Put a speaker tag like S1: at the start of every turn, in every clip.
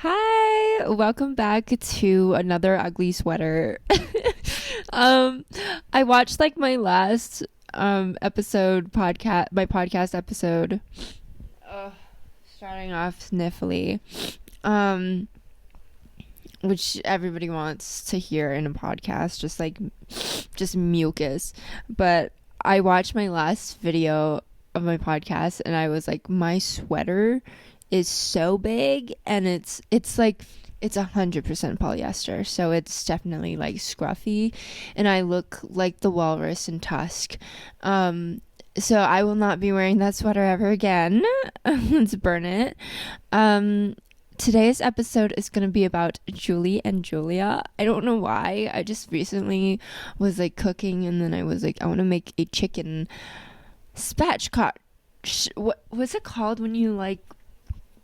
S1: Hi, welcome back to another ugly sweater. I watched like my last episode podcast my podcast episode. Ugh, Starting off sniffly. Um which everybody wants to hear in a podcast, just mucus. But I watched my last video of my podcast and I was like, my sweater is so big and it's 100% polyester, so it's definitely like scruffy and I look like the walrus in Tusk. So I will not be wearing that sweater ever again. Let's burn it. Today's episode is going to be about Julie and Julia. I don't know why. I just recently was like cooking and then I was like, I want to make a chicken spatchcock. What was it called when you like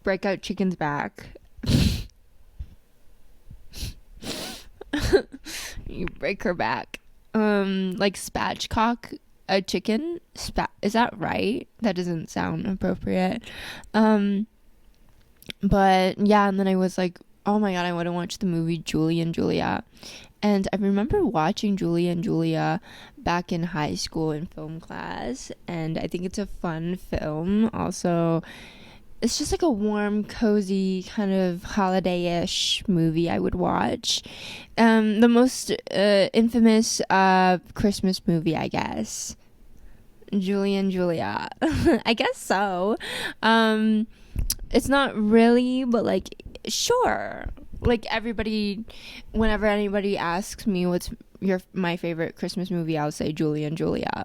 S1: break out chicken's back? You break her back. Like spatchcock a chicken. Is that right? That doesn't sound appropriate. But yeah, and then I was like, oh my god, I want to watch the movie Julie and Julia. And I remember watching Julie and Julia back in high school in film class, and I think it's a fun film. Also, it's just like a warm, cozy, kind of holiday-ish movie I would watch. The most infamous Christmas movie, I guess. Julie and Julia. I guess so. It's not really, but like, sure. Like everybody, whenever anybody asks me what's my favorite Christmas movie, I'll say Julie and Julia.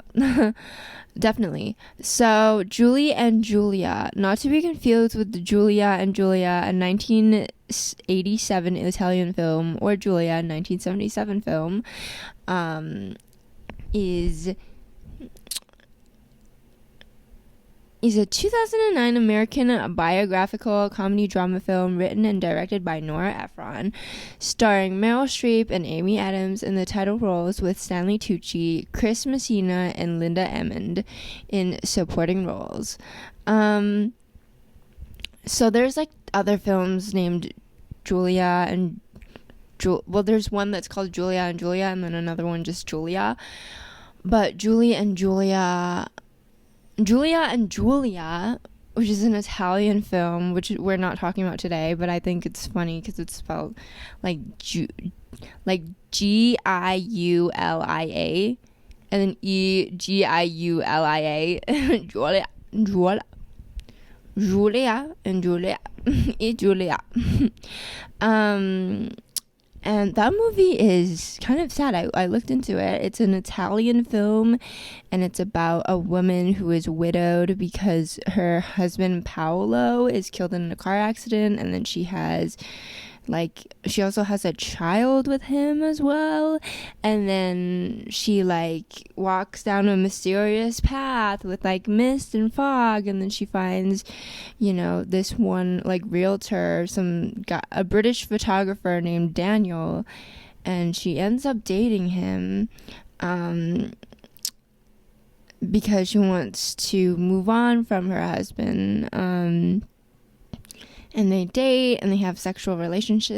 S1: Definitely. So Julie and Julia, not to be confused with the Julia and Julia, a 1987 Italian film, or Julia, a 1977 film, is a 2009 American biographical comedy drama film written and directed by Nora Ephron, starring Meryl Streep and Amy Adams in the title roles, with Stanley Tucci, Chris Messina, and Linda Emmond in supporting roles. So there's like other films named Julia and well, there's one that's called Julia and Julia, and then another one just Julia. But Julie and Julia, which is an Italian film, which we're not talking about today, but I think it's funny because it's spelled like Giulia, and then Giulia, Julia and Julia, Julia. And that movie is kind of sad. I looked into it. It's an Italian film, and it's about a woman who is widowed because her husband Paolo is killed in a car accident, and then she also has a child with him as well. And then she like walks down a mysterious path with like mist and fog, and then she finds, this one like realtor, a British photographer named Daniel, and she ends up dating him because she wants to move on from her husband. And they date and they have sexual relations,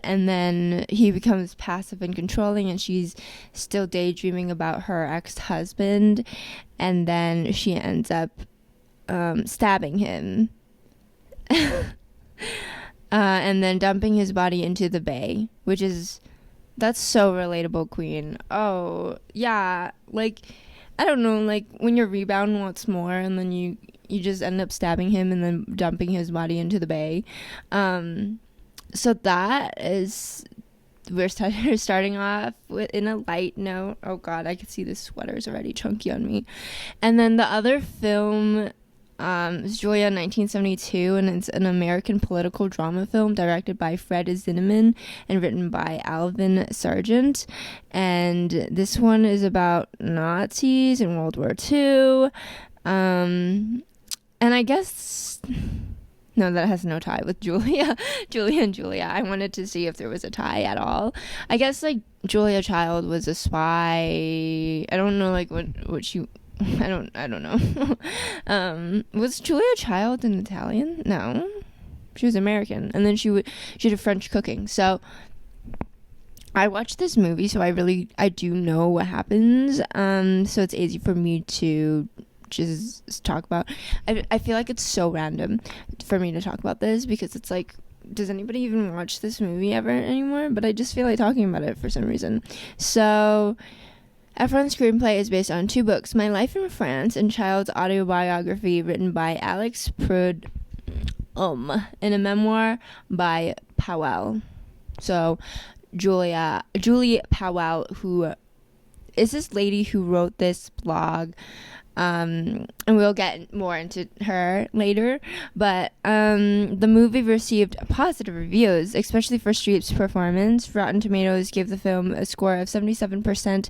S1: and then he becomes passive and controlling, and she's still daydreaming about her ex-husband, and then she ends up stabbing him and then dumping his body into the bay, that's so relatable, queen. Oh yeah, like, I don't know, like when your rebound wants more and then you just end up stabbing him and then dumping his body into the bay. So that is, we're starting off in a light note. Oh god, I can see the sweater's already chunky on me. And then the other film is Julia, 1972, and it's an American political drama film directed by Fred Zinnemann and written by Alvin Sargent. And this one is about Nazis in World War II. And I guess, no, that has no tie with Julia. Julia and Julia. I wanted to see if there was a tie at all. I guess, like, Julia Child was a spy. I don't know, like, what she... I don't know. Was Julia Child in Italian? No. She was American, and then she did French cooking. So I watched this movie, so I do know what happens. So it's easy for me to just talk about. I feel like it's so random for me to talk about this, because it's like, does anybody even watch this movie ever anymore? But I just feel like talking about it for some reason. So Efron's screenplay is based on 2 books, My Life in France and Child's autobiography written by Alex Prudhomme, and a memoir by Powell. So Julie Powell, who is this lady who wrote this blog, and we'll get more into her later, but the movie received positive reviews, especially for Streep's performance. Rotten Tomatoes gave the film a score of 77%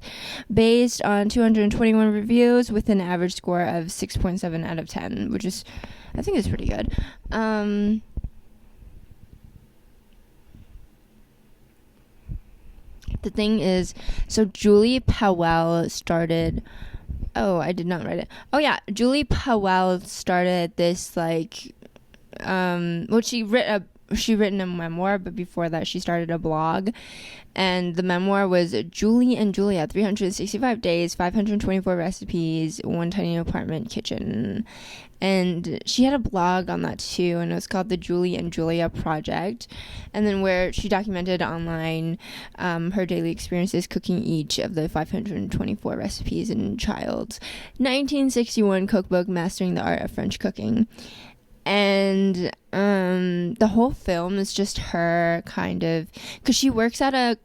S1: based on 221 reviews, with an average score of 6.7 out of 10, which is, I think, is pretty good. The thing is, so Julie Powell started... Oh, I did not write it. Oh, yeah. Julie Powell started this, like... Well, she written a memoir, but before that, she started a blog. And the memoir was Julie and Julia, 365 Days, 524 Recipes, One Tiny Apartment Kitchen. And she had a blog on that too, and it was called the Julie and Julia Project. And then where she documented online her daily experiences cooking each of the 524 recipes in Child's 1961 cookbook, Mastering the Art of French Cooking. And the whole film is just her kind of, because she works at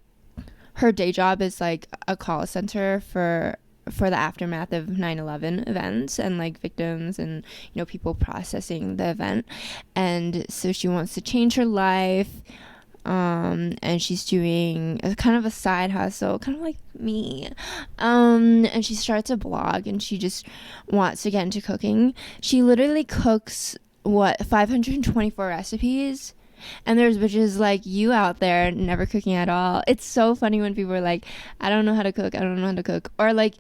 S1: her day job is like a call center for the aftermath of 9/11 events and like victims and, you know, people processing the event. And so she wants to change her life, and she's doing a kind of a side hustle, kind of like me, and she starts a blog, and she just wants to get into cooking. She literally cooks 524 recipes, and there's bitches like you out there never cooking at all. It's so funny when people are like, I don't know how to cook, or like,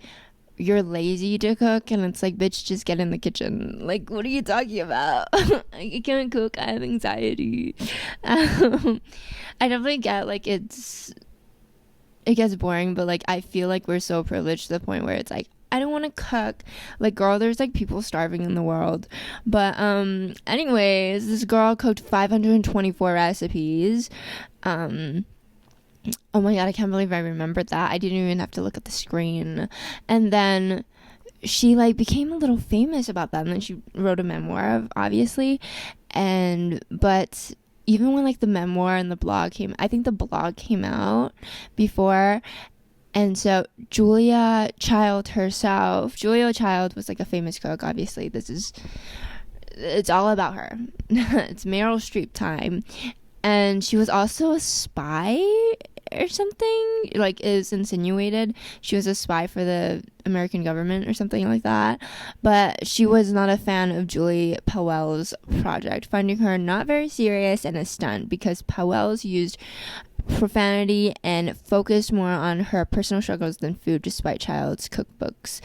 S1: you're lazy to cook, and it's like, bitch, just get in the kitchen. Like, what are you talking about? I can't cook, I have anxiety. I definitely get, like, it gets boring, but like, I feel like we're so privileged to the point where it's like, I don't want to cook. Like, girl, there's like people starving in the world. But anyways, this girl cooked 524 recipes. Oh my god, I can't believe I remembered that. I didn't even have to look at the screen. And then she like became a little famous about that, and then she wrote a memoir, obviously. But even when like the memoir and the blog came, I think the blog came out before. And so Julia Child was like a famous cook, obviously. It's all about her. It's Meryl Streep time. And she was also a spy or something, like, is insinuated. She was a spy for the American government or something like that. But she was not a fan of Julie Powell's project, finding her not very serious and a stunt, because Powell's used profanity and focused more on her personal struggles than food, despite Child's cookbooks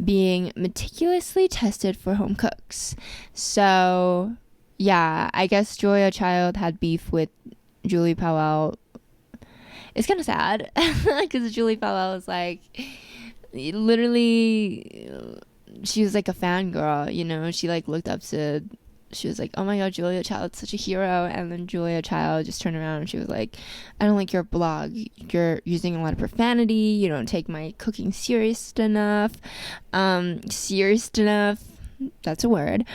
S1: being meticulously tested for home cooks. So yeah, I guess Julia Child had beef with Julie Powell. It's kind of sad, because Julie Powell was like, literally, she was like a fangirl, you know. She like looked up to, she was like, oh my god, Julia Child's such a hero. And then Julia Child just turned around and she was like, I don't like your blog, you're using a lot of profanity, you don't take my cooking serious enough, that's a word.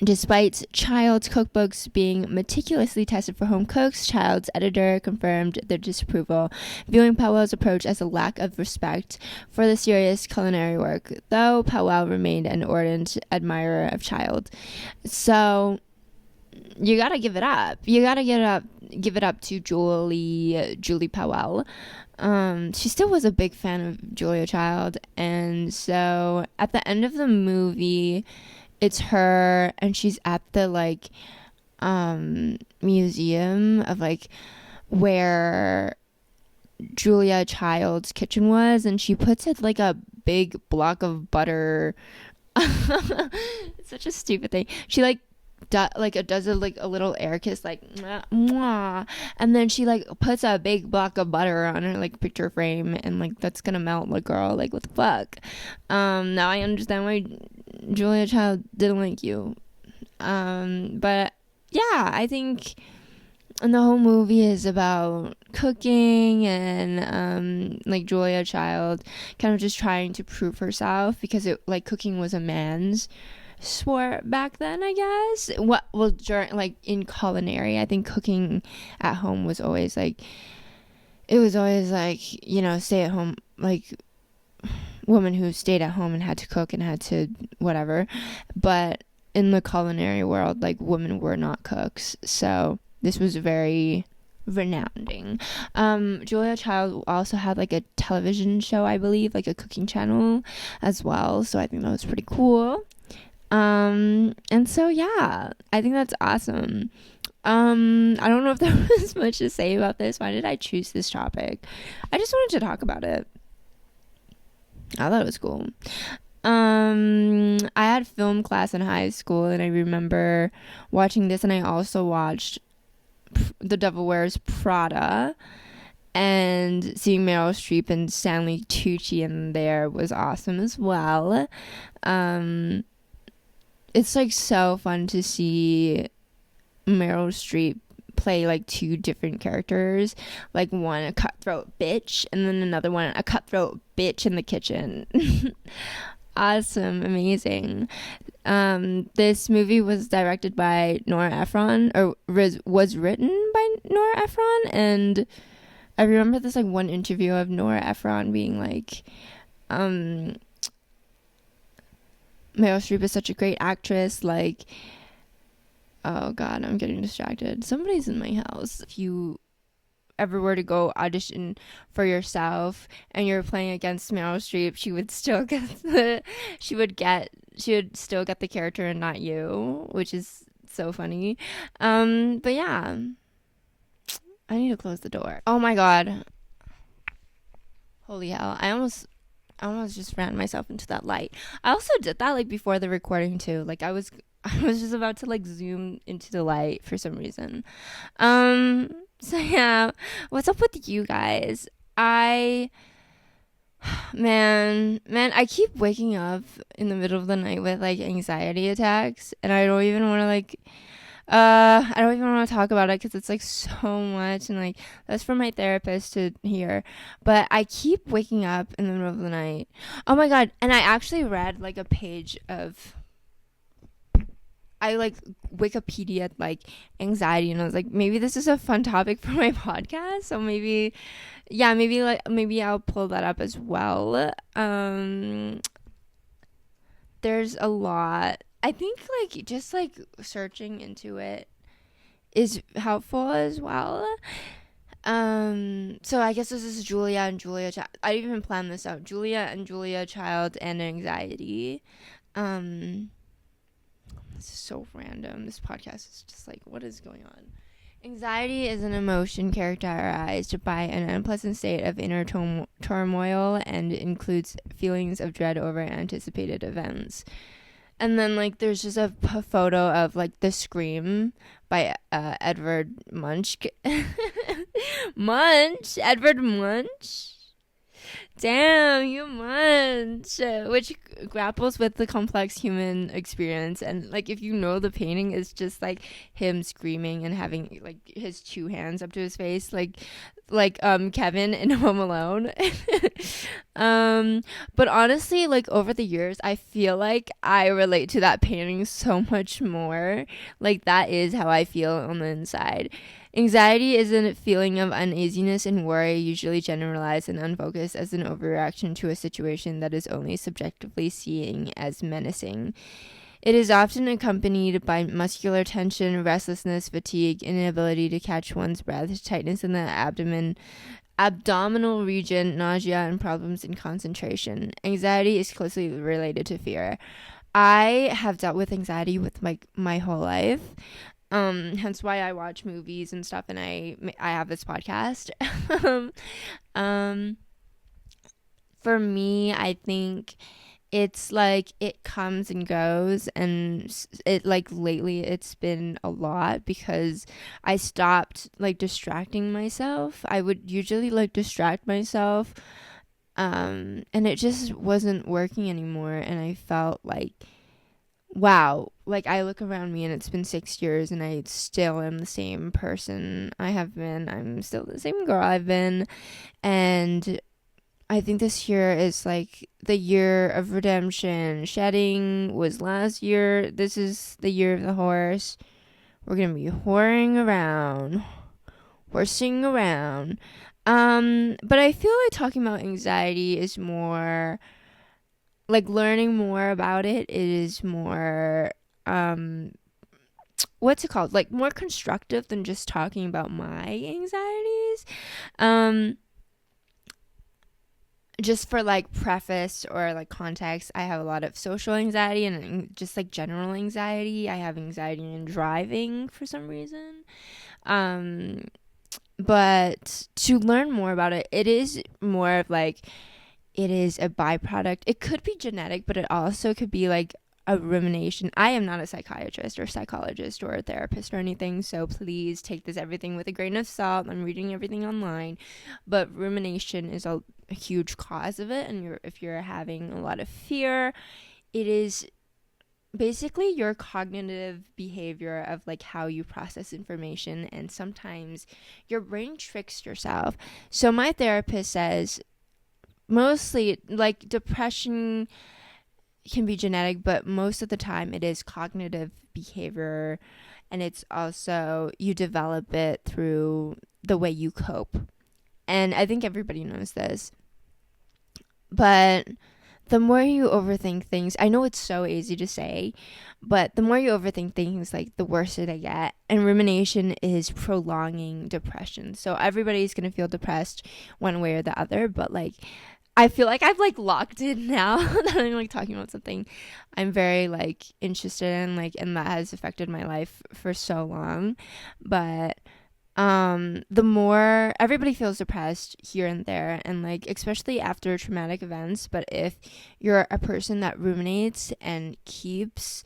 S1: Despite Child's cookbooks being meticulously tested for home cooks, Child's editor confirmed their disapproval, viewing Powell's approach as a lack of respect for the serious culinary work, though Powell remained an ardent admirer of Child. So you gotta give it up. You gotta give it up to Julie Powell. She still was a big fan of Julia Child, and so at the end of the movie, it's her, and she's at the like museum of like where Julia Child's kitchen was, and she puts it like a big block of butter. It's such a stupid thing. She like does a little air kiss, like mwah, mwah, and then she like puts a big block of butter on her like picture frame, and like that's gonna melt, like, girl, like what the fuck. Now I understand why Julia Child didn't like you. But yeah, I think, and the whole movie is about cooking, and like Julia Child kind of just trying to prove herself, because it, like, cooking was a man's sport back then, I guess. During, like, in culinary, I think cooking at home was always like, you know, stay at home, like, woman who stayed at home and had to cook and had to whatever. But in the culinary world, like, women were not cooks, so this was very renounding. Julia Child also had like a television show, I believe, like a cooking channel as well, so I think that was pretty cool. And so yeah, I think that's awesome. I don't know if there was much to say about this. Why did I choose this topic? I just wanted to talk about it. I thought it was cool. I had film class in high school, and I remember watching this, and I also watched The Devil Wears Prada, and seeing Meryl Streep and Stanley Tucci in there was awesome as well. It's like so fun to see Meryl Streep play like two different characters, like one a cutthroat bitch and then another one a cutthroat bitch in the kitchen. Awesome, amazing. This movie was directed by Nora Ephron, or was written by Nora Ephron, and I remember this like one interview of Nora Ephron being like, Meryl Streep is such a great actress, like, oh god, I'm getting distracted. Somebody's in my house. If you ever were to go audition for yourself and you're playing against Meryl Streep, she would still get the character and not you, which is so funny. But yeah, I need to close the door. Oh my god, holy hell, I almost just ran myself into that light. I also did that like before the recording too. Like I was just about to like zoom into the light for some reason. So yeah, what's up with you guys? I keep waking up in the middle of the night with like anxiety attacks, and I don't even want to talk about it because it's like so much, and like that's for my therapist to hear. But I keep waking up in the middle of the night. Oh my god. And I actually read like a page of, I like Wikipedia like anxiety, and I was like, maybe this is a fun topic for my podcast, so maybe I'll pull that up as well. There's a lot. I think like just like searching into it is helpful as well. So I guess this is Julia and Julia Child. I didn't even plan this out. Julia and Julia Child and anxiety. This is so random. This podcast is just like, what is going on? Anxiety is an emotion characterized by an unpleasant state of inner turmoil and includes feelings of dread over anticipated events. And then like there's just a photo of like The Scream by Edward Munch. Edward Munch. Damn, you Munch. Which grapples with the complex human experience, and like if you know, the painting is just like him screaming and having like his two hands up to his face, like Kevin in Home Alone. But honestly, like over the years, I feel like I relate to that painting so much more. Like that is how I feel on the inside. Anxiety is a feeling of uneasiness and worry, usually generalized and unfocused as an overreaction to a situation that is only subjectively seen as menacing. It is often accompanied by muscular tension, restlessness, fatigue, inability to catch one's breath, tightness in the abdominal region, nausea, and problems in concentration. Anxiety is closely related to fear. I have dealt with anxiety with my whole life. Hence why I watch movies and stuff, and I have this podcast. For me, I think it's like it comes and goes, and it like lately it's been a lot because I stopped like distracting myself. I would usually like distract myself, and it just wasn't working anymore, and I felt like, wow, like I look around me and it's been 6 years and I still am the same person I have been. I'm still the same girl I've been. And I think this year is like the year of redemption. Shedding was last year. This is the year of the horse. We're going to be horsing around. But I feel like talking about anxiety is more like learning more about it is more what's it called, like more constructive than just talking about my anxieties. Just for like preface or like context, I have a lot of social anxiety and just like general anxiety. I have anxiety in driving for some reason. But to learn more about it, it is more of like, it is a byproduct. It could be genetic, but it also could be like a rumination. I am not a psychiatrist or psychologist or a therapist or anything, so please take this everything with a grain of salt. I'm reading everything online, but rumination is a huge cause of it. And if you're having a lot of fear, it is basically your cognitive behavior of like how you process information, and sometimes your brain tricks yourself. So my therapist says mostly like depression can be genetic, but most of the time it is cognitive behavior, and it's also you develop it through the way you cope. And I think everybody knows this. But the more you overthink things, I know it's so easy to say, but the more you overthink things, like the worse they get. And rumination is prolonging depression. So everybody's going to feel depressed one way or the other, but like I feel like I've like locked in now that I'm like talking about something I'm very like interested in, like, and that has affected my life for so long. But the more everybody feels depressed here and there, and like especially after traumatic events, but if you're a person that ruminates and keeps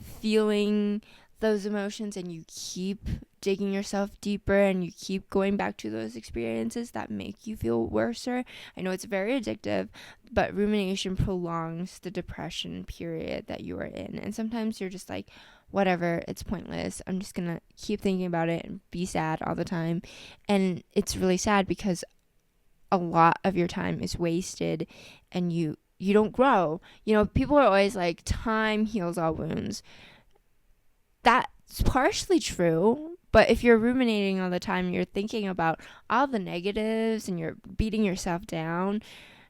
S1: feeling those emotions and you keep digging yourself deeper and you keep going back to those experiences that make you feel worser. I know it's very addictive, but rumination prolongs the depression period that you are in. And sometimes you're just like, whatever, it's pointless. I'm just gonna keep thinking about it and be sad all the time. And it's really sad because a lot of your time is wasted and you don't grow. You know, people are always like, time heals all wounds. That's partially true, but if you're ruminating all the time, you're thinking about all the negatives and you're beating yourself down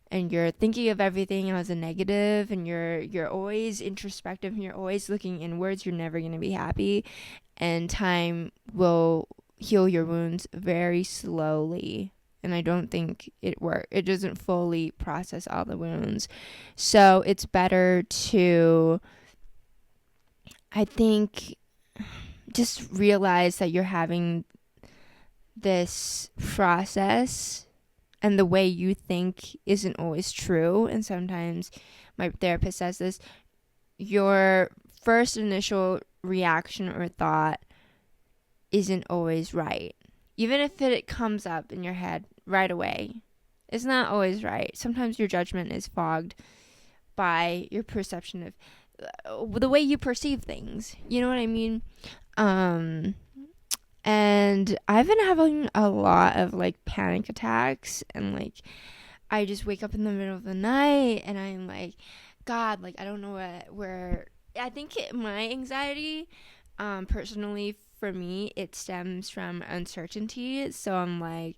S1: and you're thinking of everything as a negative, and you're always introspective and you're always looking inwards, you're never going to be happy, and time will heal your wounds very slowly. And I don't think it doesn't fully process all the wounds. So it's better to, I think, just realize that you're having this process and the way you think isn't always true. And sometimes my therapist says this, your first initial reaction or thought isn't always right. Even if it comes up in your head right away, it's not always right. Sometimes your judgment is fogged by your perception of the way you perceive things. You know what I mean? And I've been having a lot of like panic attacks, and like I just wake up in the middle of the night and I'm like, God, like I don't know where I think my anxiety, personally for me, it stems from uncertainty. So I'm like,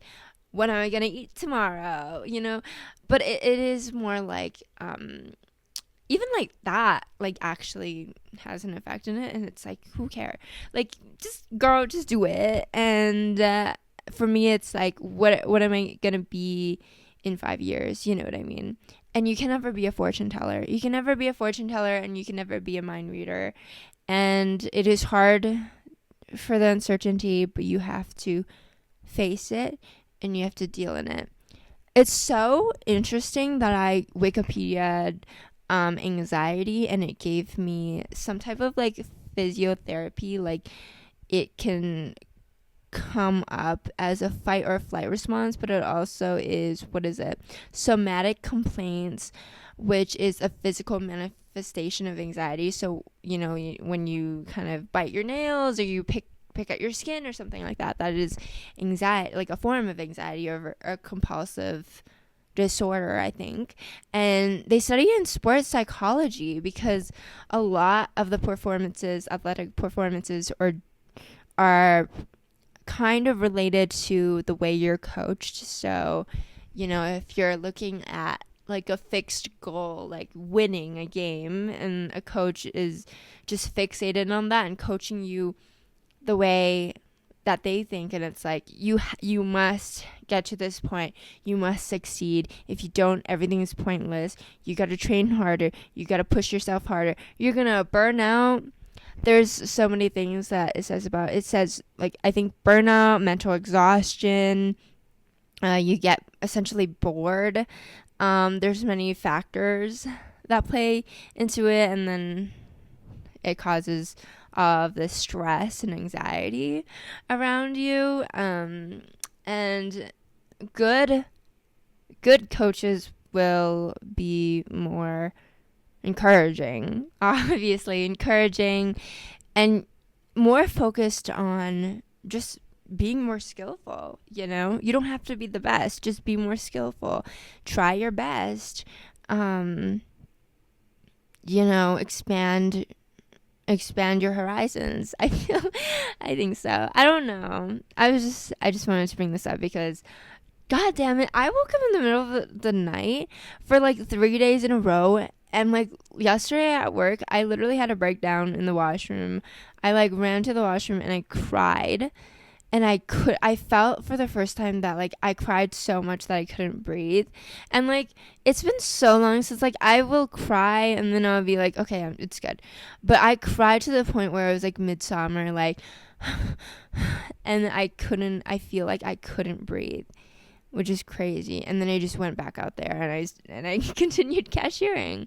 S1: what am I gonna eat tomorrow? You know, but it is more like even like that like actually has an effect in it, and it's like, who cares, like just do it. And for me it's like, what am I gonna be in 5 years? You know what I mean? And you can never be a fortune teller, and you can never be a mind reader, and it is hard for the uncertainty, but you have to face it and you have to deal in it. It's so interesting that I Wikipedia'd anxiety, and it gave me some type of like physiotherapy. Like it can come up as a fight or flight response, but it also is, what is it, somatic complaints, which is a physical manifestation of anxiety. So when you kind of bite your nails or you pick at your skin or something like that, that is anxiety, like a form of anxiety or a compulsive disorder, I think. And they study in sports psychology because a lot of the athletic performances are kind of related to the way you're coached. So, if you're looking at like a fixed goal, like winning a game, and a coach is just fixated on that and coaching you the way that they think, and it's like you must get to this point, you must succeed. If you don't, everything is pointless. You got to train harder, you got to push yourself harder, you're gonna burn out. There's so many things that it says, like, I think burnout, mental exhaustion, you get essentially bored. There's many factors that play into it, and then it causes of the stress and anxiety around you. And good coaches will be more encouraging, obviously encouraging, and more focused on just being more skillful. You don't have to be the best, just be more skillful, try your best, expand your horizons. I think so. I don't know. I just wanted to bring this up because God damn it, I woke up in the middle of the night for like 3 days in a row, and like yesterday at work, I literally had a breakdown in the washroom. I like ran to the washroom and I cried, and I felt for the first time that like I cried so much that I couldn't breathe. And like it's been so long since, like, I will cry and then I'll be like, okay, it's good. But I cried to the point where it was like midsummer, like and I feel like I couldn't breathe, which is crazy. And then I just went back out there and I continued cashiering.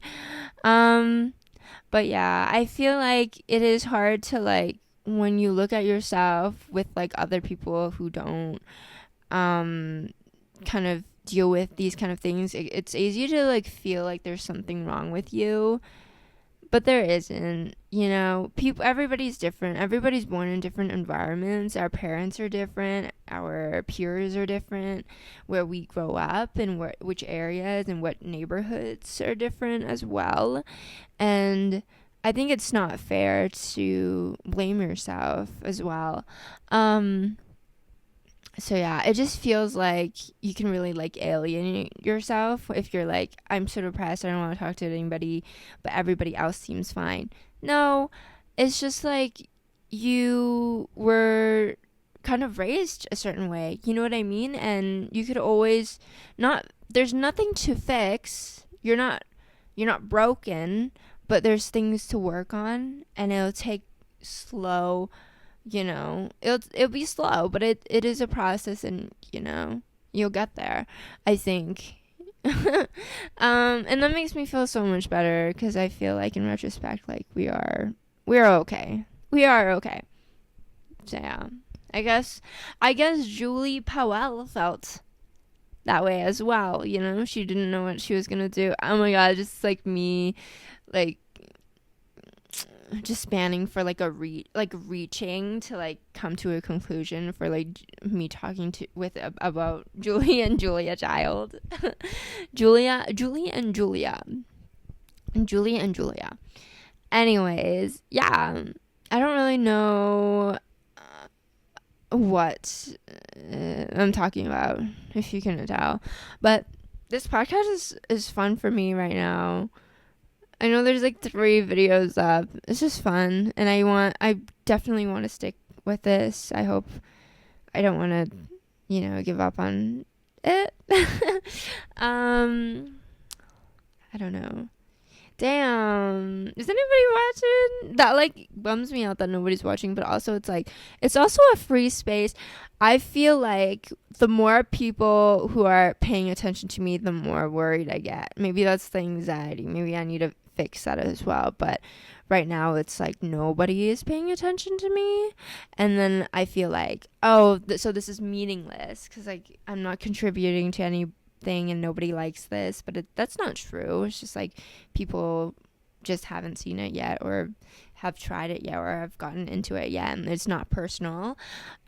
S1: But yeah, I feel like it is hard to, like, when you look at yourself with like other people who don't kind of deal with these kind of things, it's easy to like feel like there's something wrong with you, but there isn't. Everybody's different. Everybody's born in different environments. Our parents are different, our peers are different, where we grow up and which areas and what neighborhoods are different as well. And I think it's not fair to blame yourself as well. So yeah, it just feels like you can really like alienate yourself if you're like, I'm so depressed, I don't want to talk to anybody, but everybody else seems fine. No, it's just like you were kind of raised a certain way, you know what I mean? And you could always there's nothing to fix. You're not broken, but there's things to work on, and it'll take slow, it'll be slow, but it is a process, and you'll get there, I think. And that makes me feel so much better, because I feel like in retrospect, like we're okay. We are okay. So yeah, I guess Julie Powell felt that way as well. She didn't know what she was gonna do. Oh my god, just like me, like just spanning for like reaching to like come to a conclusion for like me talking about Julie and Julia Child. Julie and Julia. Anyways, yeah, I don't really know what I'm talking about, if you can tell, but this podcast is fun for me right now. I know there's like 3 videos up. It's just fun, and I definitely want to stick with this. I hope I don't want to, give up on it. I don't know. Damn. Is anybody watching? That like bums me out that nobody's watching, but also it's also a free space. I feel like the more people who are paying attention to me, the more worried I get. Maybe that's the anxiety. Maybe I need to fix that as well. But right now it's like nobody is paying attention to me. And then I feel like, so this is meaningless because like I'm not contributing to any thing and nobody likes this, but that's not true. It's just like people just haven't seen it yet or have tried it yet or have gotten into it yet, and it's not personal.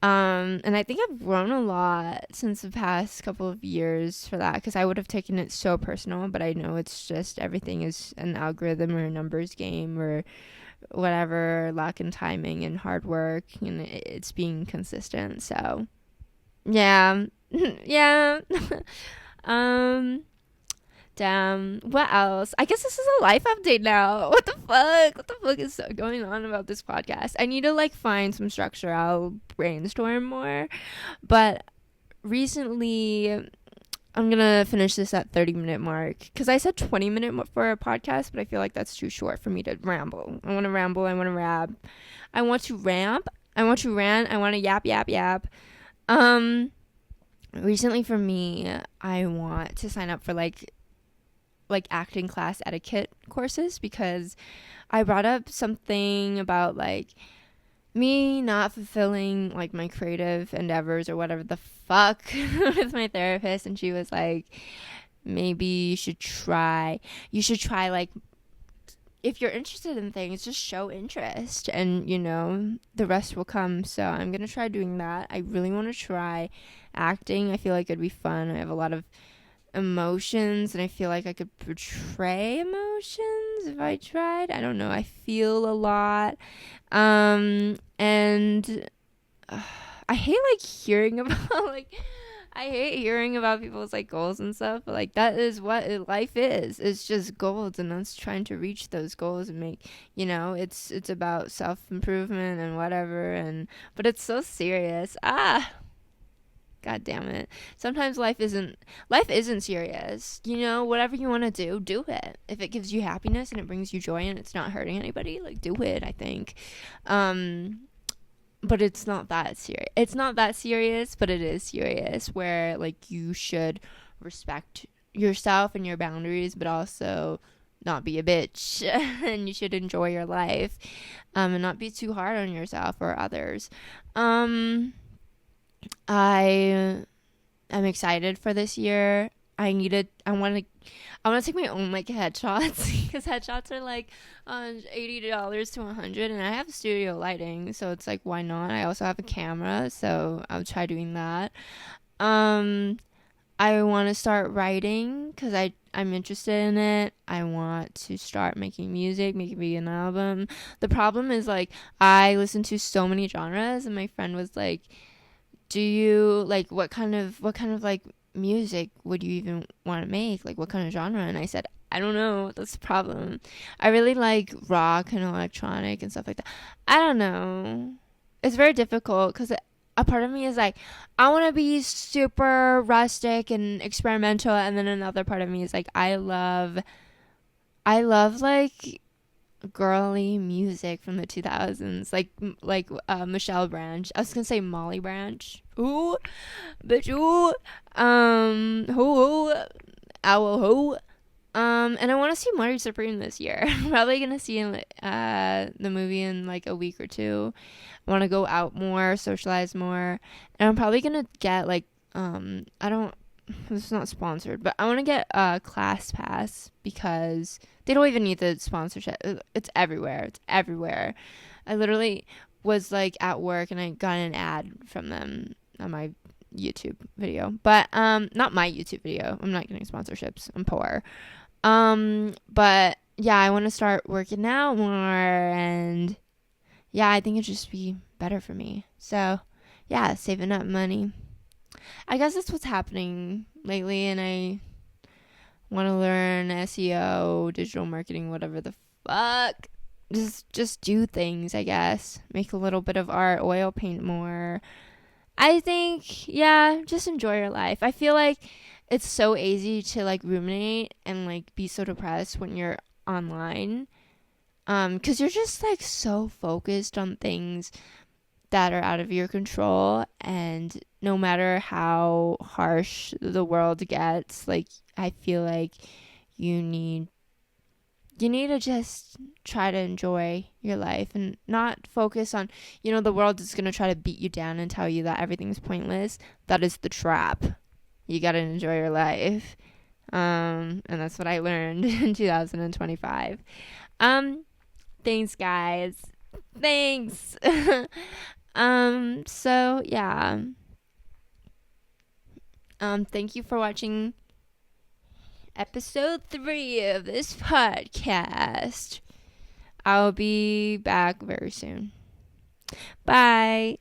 S1: And I think I've grown a lot since the past couple of years for that, because I would have taken it so personal, but I know it's just everything is an algorithm or a numbers game or whatever, luck and timing and hard work, and it's being consistent. So yeah. Yeah. Damn. What else? I guess this is a life update now. What the fuck? What the fuck is going on about this podcast? I need to like find some structure. I'll brainstorm more. But recently, I'm gonna finish this at 30-minute mark because I said 20-minute for a podcast, but I feel like that's too short for me to ramble. I want to ramble. I want to rap. I want to ramp. I want to rant. I want to yap. Recently for me, I want to sign up for like acting class etiquette courses, because I brought up something about like me not fulfilling like my creative endeavors or whatever the fuck with my therapist, and she was like, maybe you should try like, if you're interested in things, just show interest and, you know, the rest will come. So I'm going to try doing that. I really want to try acting. I feel like it'd be fun. I have a lot of emotions and I feel like I could portray emotions if I tried. I don't know. I feel a lot. And I hate like hearing about like, I hate hearing about people's like goals and stuff, but like that is what life is. It's just goals, and us trying to reach those goals and make, you know, it's about self-improvement and whatever, but it's so serious. God damn it. Sometimes life isn't serious. You know, whatever you want to do it. If it gives you happiness and it brings you joy and it's not hurting anybody, like do it, I think. But it's not that serious. It's not that serious, but it is serious, where like you should respect yourself and your boundaries, but also not be a bitch and you should enjoy your life, and not be too hard on yourself or others. I am excited for this year. I want to take my own like headshots, because headshots are like $80 to $100, and I have studio lighting, so it's like, why not? I also have a camera, so I'll try doing that. I want to start writing because I'm interested in it. I want to start making music, maybe an album. The problem is like I listen to so many genres, and my friend was like, do you like what kind of like music would you even want to make, like what kind of genre? And I said, I don't know. That's the problem. I really like rock and electronic and stuff like that. I don't know. It's very difficult because a part of me is like, I want to be super rustic and experimental, and then another part of me is like, I love like girly music from the 2000s, like Michelle Branch. I was gonna say Molly Branch. Ooh, bitch. Ooh, who, owl, who. And I want to see Marty Supreme this year. I'm probably gonna see the movie in like a week or two. I want to go out more, socialize more, and I'm probably gonna get like this is not sponsored, but I want to get a class pass, because they don't even need the sponsorship. It's everywhere. I literally was like at work and I got an ad from them on my YouTube video, but not my YouTube video. I'm not getting sponsorships. I'm poor. But yeah, I want to start working out more, and yeah, I think it'd just be better for me. So yeah, saving up money. I guess that's what's happening lately, and I want to learn SEO, digital marketing, whatever the fuck. Just do things, I guess. Make a little bit of art, oil paint more. I think, yeah, just enjoy your life. I feel like it's so easy to like ruminate and like be so depressed when you're online. 'Cause you're just like so focused on things that are out of your control, and no matter how harsh the world gets, like I feel like you need to just try to enjoy your life and not focus on, the world is going to try to beat you down and tell you that everything's pointless. That is the trap. You got to enjoy your life. And that's what I learned in 2025. Thanks guys. Thanks. So yeah. Thank you for watching episode 3 of this podcast. I'll be back very soon. Bye.